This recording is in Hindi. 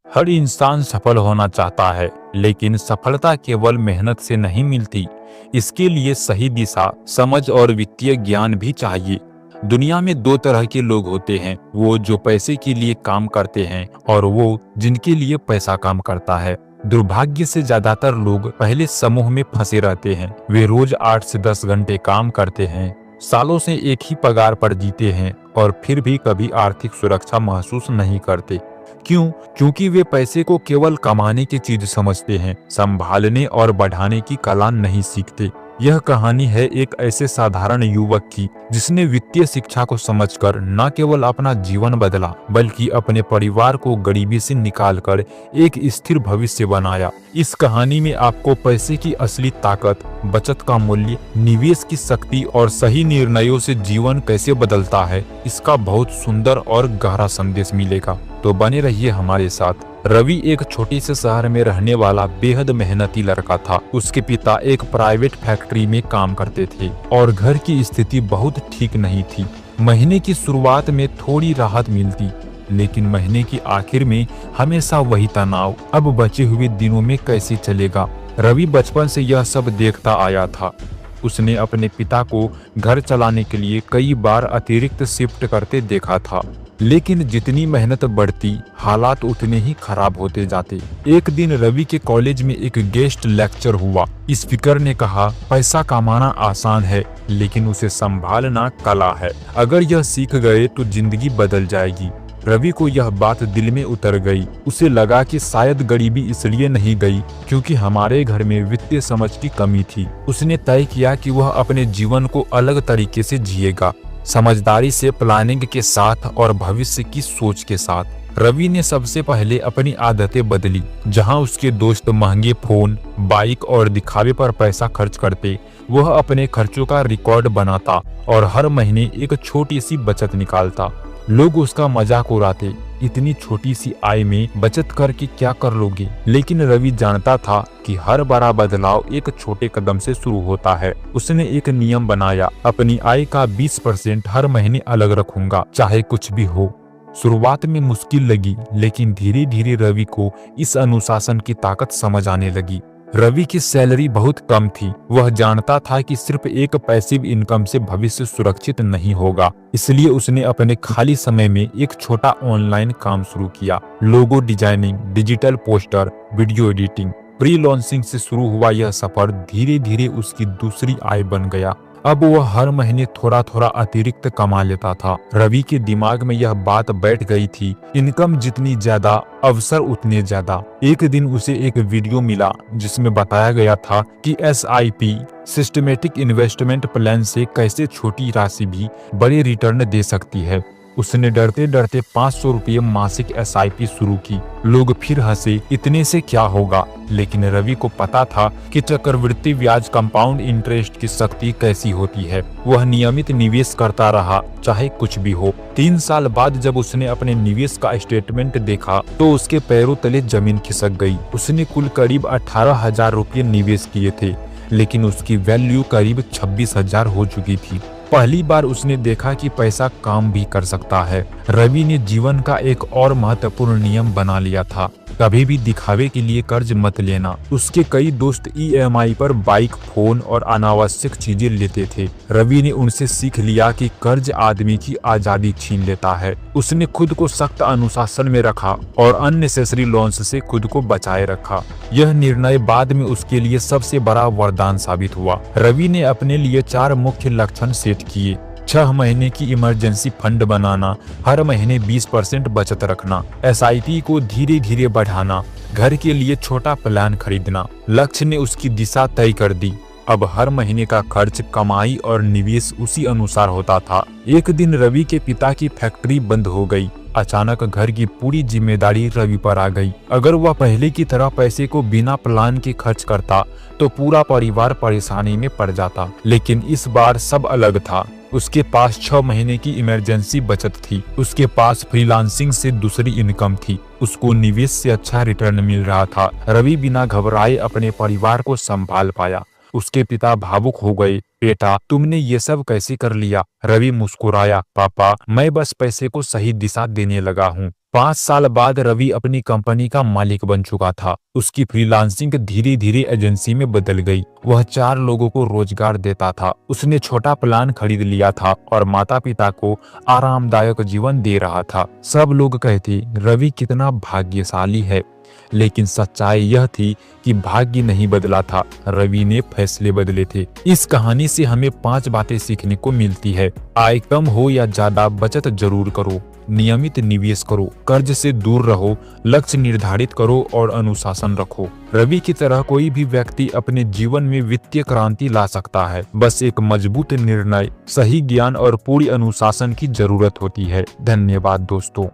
हर इंसान सफल होना चाहता है, लेकिन सफलता केवल मेहनत से नहीं मिलती। इसके लिए सही दिशा, समझ और वित्तीय ज्ञान भी चाहिए। दुनिया में दो तरह के लोग होते हैं, वो जो पैसे के लिए काम करते हैं और वो जिनके लिए पैसा काम करता है। दुर्भाग्य से ज्यादातर लोग पहले समूह में फंसे रहते हैं। वे रोज 8 से 10 घंटे काम करते हैं, सालों से एक ही पगार पर जीते हैं और फिर भी कभी आर्थिक सुरक्षा महसूस नहीं करते। क्यों? क्योंकि वे पैसे को केवल कमाने की चीज समझते हैं, संभालने और बढ़ाने की कला नहीं सीखते। यह कहानी है एक ऐसे साधारण युवक की जिसने वित्तीय शिक्षा को समझकर न केवल अपना जीवन बदला, बल्कि अपने परिवार को गरीबी से निकालकर एक स्थिर भविष्य बनाया। इस कहानी में आपको पैसे की असली ताकत, बचत का मूल्य, निवेश की शक्ति और सही निर्णयों से जीवन कैसे बदलता है, इसका बहुत सुंदर और गहरा संदेश मिलेगा। तो बने रहिए हमारे साथ। रवि एक छोटे से शहर में रहने वाला बेहद मेहनती लड़का था। उसके पिता एक प्राइवेट फैक्ट्री में काम करते थे और घर की स्थिति बहुत ठीक नहीं थी। महीने की शुरुआत में थोड़ी राहत मिलती, लेकिन महीने की आखिर में हमेशा वही तनाव। अब बचे हुए दिनों में कैसे चलेगा? रवि बचपन से यह सब देखता आया था। उसने अपने पिता को घर चलाने के लिए कई बार अतिरिक्त शिफ्ट करते देखा था, लेकिन जितनी मेहनत बढ़ती, हालात उतने ही खराब होते जाते। एक दिन रवि के कॉलेज में एक गेस्ट लेक्चर हुआ। स्पीकर ने कहा, पैसा कमाना आसान है, लेकिन उसे संभालना कला है। अगर यह सीख गए तो जिंदगी बदल जाएगी। रवि को यह बात दिल में उतर गई। उसे लगा कि शायद गरीबी इसलिए नहीं गई क्योंकि हमारे घर में वित्तीय समझ की कमी थी। उसने तय किया कि वह अपने जीवन को अलग तरीके से जिएगा, समझदारी से, प्लानिंग के साथ और भविष्य की सोच के साथ। रवि ने सबसे पहले अपनी आदतें बदली। जहां उसके दोस्त महंगे फोन, बाइक और दिखावे पर पैसा खर्च करते, वह अपने खर्चों का रिकॉर्ड बनाता और हर महीने एक छोटी सी बचत निकालता। लोग उसका मजाक उड़ाते, इतनी छोटी सी आय में बचत करके क्या कर लोगे? लेकिन रवि जानता था कि हर बड़ा बदलाव एक छोटे कदम से शुरू होता है। उसने एक नियम बनाया, अपनी आय का 20% हर महीने अलग रखूंगा, चाहे कुछ भी हो। शुरुआत में मुश्किल लगी, लेकिन धीरे धीरे रवि को इस अनुशासन की ताकत समझ आने लगी। रवि की सैलरी बहुत कम थी। वह जानता था कि सिर्फ एक पैसिव इनकम से भविष्य सुरक्षित नहीं होगा। इसलिए उसने अपने खाली समय में एक छोटा ऑनलाइन काम शुरू किया। Logo designing, digital poster, video editing. Pre launching से शुरू हुआ यह सफर धीरे धीरे उसकी दूसरी आय बन गया। अब वह हर महीने थोड़ा थोड़ा अतिरिक्त कमा लेता था। रवि के दिमाग में यह बात बैठ गई थी, इनकम जितनी ज्यादा, अवसर उतने ज्यादा। एक दिन उसे एक वीडियो मिला जिसमें बताया गया था कि SIP, सिस्टमेटिक इन्वेस्टमेंट प्लान से कैसे छोटी राशि भी बड़े रिटर्न दे सकती है। उसने डरते डरते 500 रुपये मासिक SIP शुरू की। लोग फिर हंसे, इतने से क्या होगा? लेकिन रवि को पता था कि चक्रवृद्धि ब्याज, कंपाउंड इंटरेस्ट की शक्ति कैसी होती है। वह नियमित निवेश करता रहा, चाहे कुछ भी हो। 3 साल बाद जब उसने अपने निवेश का स्टेटमेंट देखा तो उसके पैरों तले जमीन खिसक गई। उसने कुल करीब 18,000 रुपये निवेश किए थे, लेकिन उसकी वैल्यू करीब 26,000 हो चुकी थी। पहली बार उसने देखा कि पैसा काम भी कर सकता है। रवि ने जीवन का एक और महत्वपूर्ण नियम बना लिया था, कभी भी दिखावे के लिए कर्ज मत लेना। उसके कई दोस्त EMI पर बाइक, फोन और अनावश्यक चीजें लेते थे। रवि ने उनसे सीख लिया कि कर्ज आदमी की आजादी छीन लेता है। उसने खुद को सख्त अनुशासन में रखा और अननेसेसरी लोन्स से खुद को बचाए रखा। यह निर्णय बाद में उसके लिए सबसे बड़ा वरदान साबित हुआ। रवि ने अपने लिए 4 मुख्य लक्ष्य सेट किए। 6 महीने की इमरजेंसी फंड बनाना, हर महीने 20% बचत रखना, SIP को धीरे धीरे बढ़ाना, घर के लिए छोटा प्लान खरीदना। लक्ष्य ने उसकी दिशा तय कर दी। अब हर महीने का खर्च, कमाई और निवेश उसी अनुसार होता था। एक दिन रवि के पिता की फैक्ट्री बंद हो गई। अचानक घर की पूरी जिम्मेदारी रवि पर आ गई। अगर वह पहले की तरह पैसे को बिना प्लान के खर्च करता तो पूरा परिवार परेशानी में पड़ जाता। लेकिन इस बार सब अलग था। उसके पास 6 महीने की इमरजेंसी बचत थी। उसके पास फ्रीलांसिंग से दूसरी इनकम थी। उसको निवेश से अच्छा रिटर्न मिल रहा था। रवि बिना घबराए अपने परिवार को संभाल पाया। उसके पिता भावुक हो गए। बेटा, तुमने ये सब कैसे कर लिया? रवि मुस्कुराया। पापा, मैं बस पैसे को सही दिशा देने लगा हूँ। 5 साल बाद रवि अपनी कंपनी का मालिक बन चुका था। उसकी फ्रीलांसिंग धीरे धीरे एजेंसी में बदल गई। वह 4 लोगों को रोजगार देता था। उसने छोटा प्लान खरीद लिया था और माता पिता को आरामदायक जीवन दे रहा था। सब लोग कहते रवि कितना भाग्यशाली है, लेकिन सच्चाई यह थी कि भाग्य नहीं बदला था, रवि ने फैसले बदले थे। इस कहानी से हमें 5 बातें सीखने को मिलती है। आय कम हो या ज्यादा, बचत जरूर करो, नियमित निवेश करो, कर्ज से दूर रहो, लक्ष्य निर्धारित करो और अनुशासन रखो। रवि की तरह कोई भी व्यक्ति अपने जीवन में वित्तीय क्रांति ला सकता है। बस एक मजबूत निर्णय, सही ज्ञान और पूरी अनुशासन की जरूरत होती है। धन्यवाद दोस्तों।